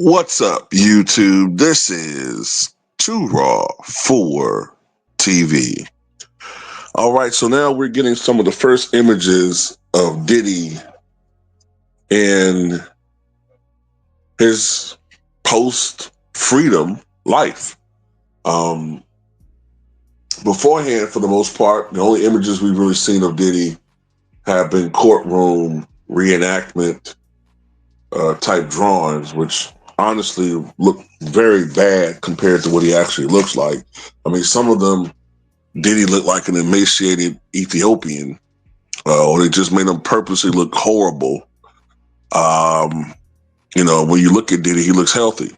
What's up, YouTube? This is Too Raw for TV. All right, so now we're getting some of the first images of Diddy in his post-freedom life. Um, Beforehand, for the most part, the only images we've really seen of Diddy have been courtroom reenactment type drawings, which honestly look very bad compared to what he actually looks like. I mean, some of them Diddy look like an emaciated Ethiopian, or they just made him purposely look horrible. Um, when you look at Diddy, he looks healthy.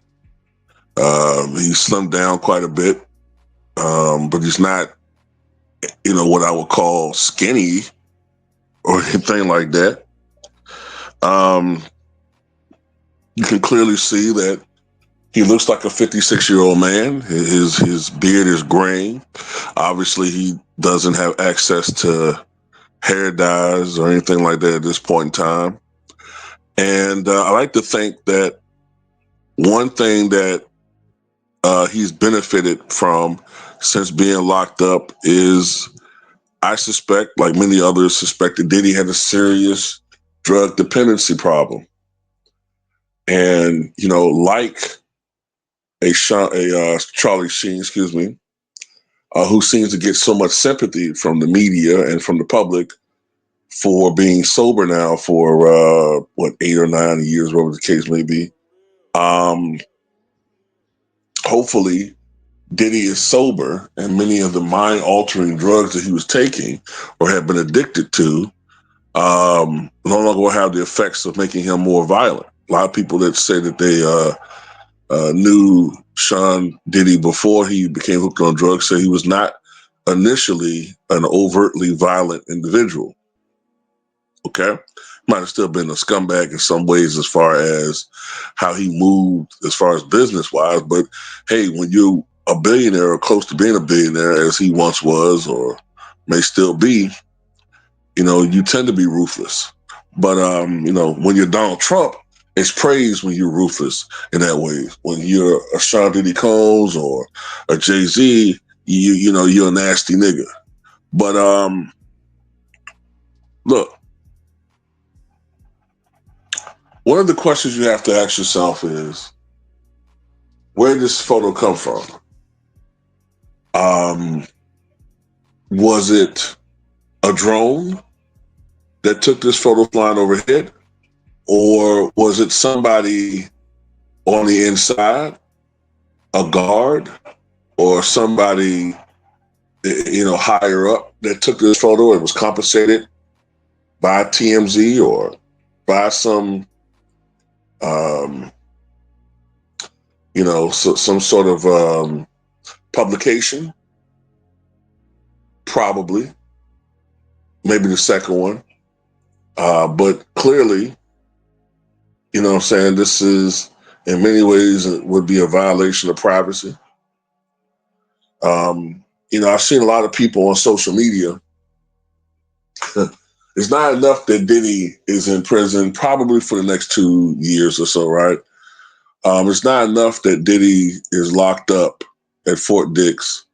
He's slimmed down quite a bit, but he's not, what I would call skinny or anything like that. You can clearly see that he looks like a 56-year-old man. His beard is graying. Obviously, he doesn't have access to hair dyes or anything like that at this point in time. And I like to think that one thing that he's benefited from since being locked up is, I suspect, like many others suspected, Diddy had a serious drug dependency problem. And, like Charlie Sheen, who seems to get so much sympathy from the media and from the public for being sober now for 8 or 9 years, whatever the case may be. Hopefully, Diddy is sober, and many of the mind-altering drugs that he was taking or had been addicted to no longer will have the effects of making him more violent. A lot of people that say that they knew Sean Diddy before he became hooked on drugs say he was not initially an overtly violent individual. Okay? Might have still been a scumbag in some ways as far as how he moved as far as business-wise, but hey, when you're a billionaire or close to being a billionaire as he once was or may still be, you tend to be ruthless. But, when you're Donald Trump, it's praised when you're ruthless in that way. When you're a Sean Diddy Combs or a Jay-Z, you're a nasty nigga. But look, one of the questions you have to ask yourself is, where did this photo come from? Was it a drone that took this photo flying overhead? Or was it somebody on the inside, a guard, or somebody, higher up that took this photo and was compensated by TMZ or by some, some sort of publication? Probably. Maybe the second one. But clearly, this is, in many ways, it would be a violation of privacy. I've seen a lot of people on social media. It's not enough that Diddy is in prison, probably for the next 2 years or so, right? It's not enough that Diddy is locked up at Fort Dix,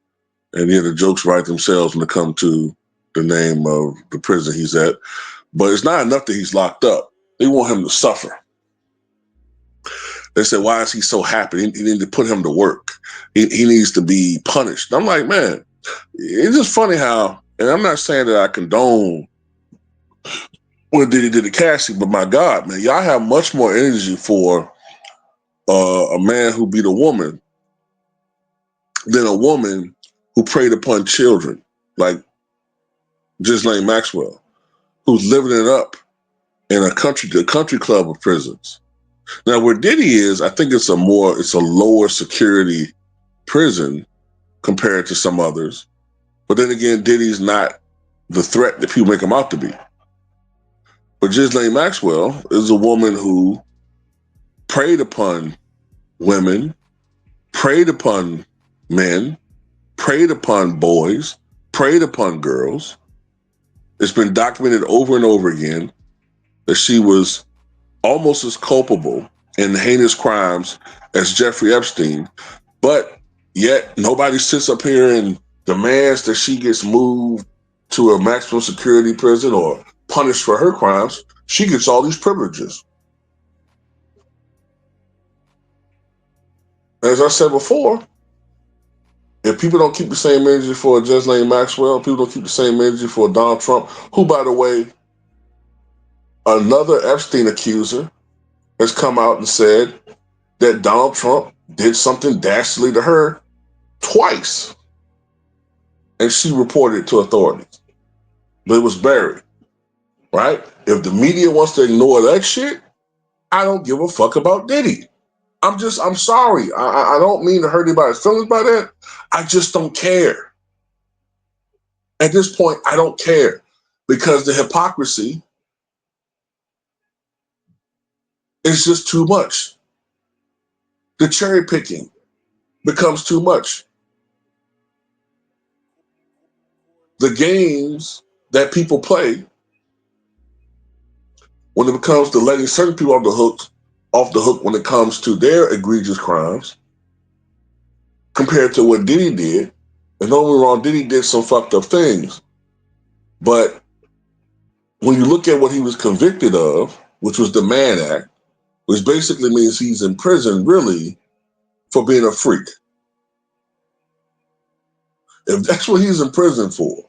and the jokes write themselves when it comes to the name of the prison he's at. But it's not enough that he's locked up. They want him to suffer. They said, why is he so happy? He need to put him to work. He needs to be punished. I'm like, man, it's just funny how, and I'm not saying that I condone what Diddy did to Cassie, but my God, man, y'all have much more energy for a man who beat a woman than a woman who preyed upon children, like Ghislaine Maxwell, who's living it up in a country club of prisons. Now, where Diddy is, I think it's a lower security prison compared to some others. But then again, Diddy's not the threat that people make him out to be. But Ghislaine Maxwell is a woman who preyed upon women, preyed upon men, preyed upon boys, preyed upon girls. It's been documented over and over again that she was almost as culpable and heinous crimes as Jeffrey Epstein, but yet nobody sits up here and demands that she gets moved to a maximum security prison or punished for her crimes. She gets all these privileges. As I said before, if people don't keep the same energy for a judge named Maxwell, people don't keep the same energy for Donald Trump, who, by the way, another Epstein accuser has come out and said that Donald Trump did something dastardly to her twice. And she reported it to authorities. But it was buried, right? If the media wants to ignore that shit, I don't give a fuck about Diddy. I'm sorry. I don't mean to hurt anybody's feelings by that. I just don't care. At this point, I don't care because the hypocrisy is just too much. The cherry picking becomes too much. The games that people play when it comes to letting certain people off the hook when it comes to their egregious crimes compared to what Diddy did. And don't get me wrong, Diddy did some fucked up things. But when you look at what he was convicted of, which was the Mann Act, which basically means he's in prison really for being a freak. If that's what he's in prison for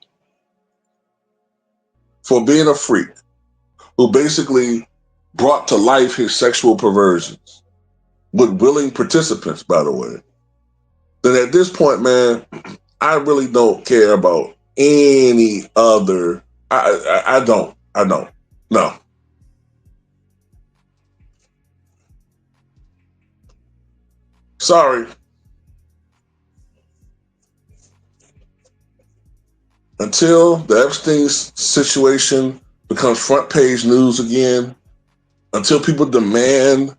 being a freak, who basically brought to life his sexual perversions with willing participants, by the way, then at this point, man, I really don't care about any other. I don't. No. Sorry. Until the Epstein situation becomes front page news again, until people demand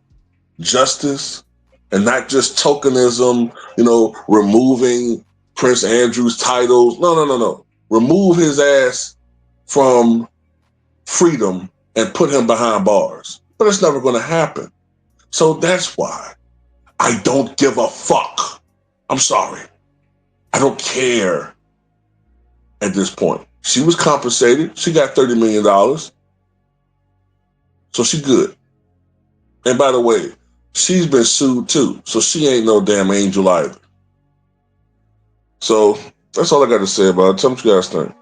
justice and not just tokenism, removing Prince Andrew's titles. No. Remove his ass from freedom and put him behind bars. But it's never going to happen. So that's why I don't give a fuck. I'm sorry. I don't care at this point. She was compensated. She got $30 million. So she good. And by the way, she's been sued too. So she ain't no damn angel either. So that's all I got to say about it. Tell me what you guys think.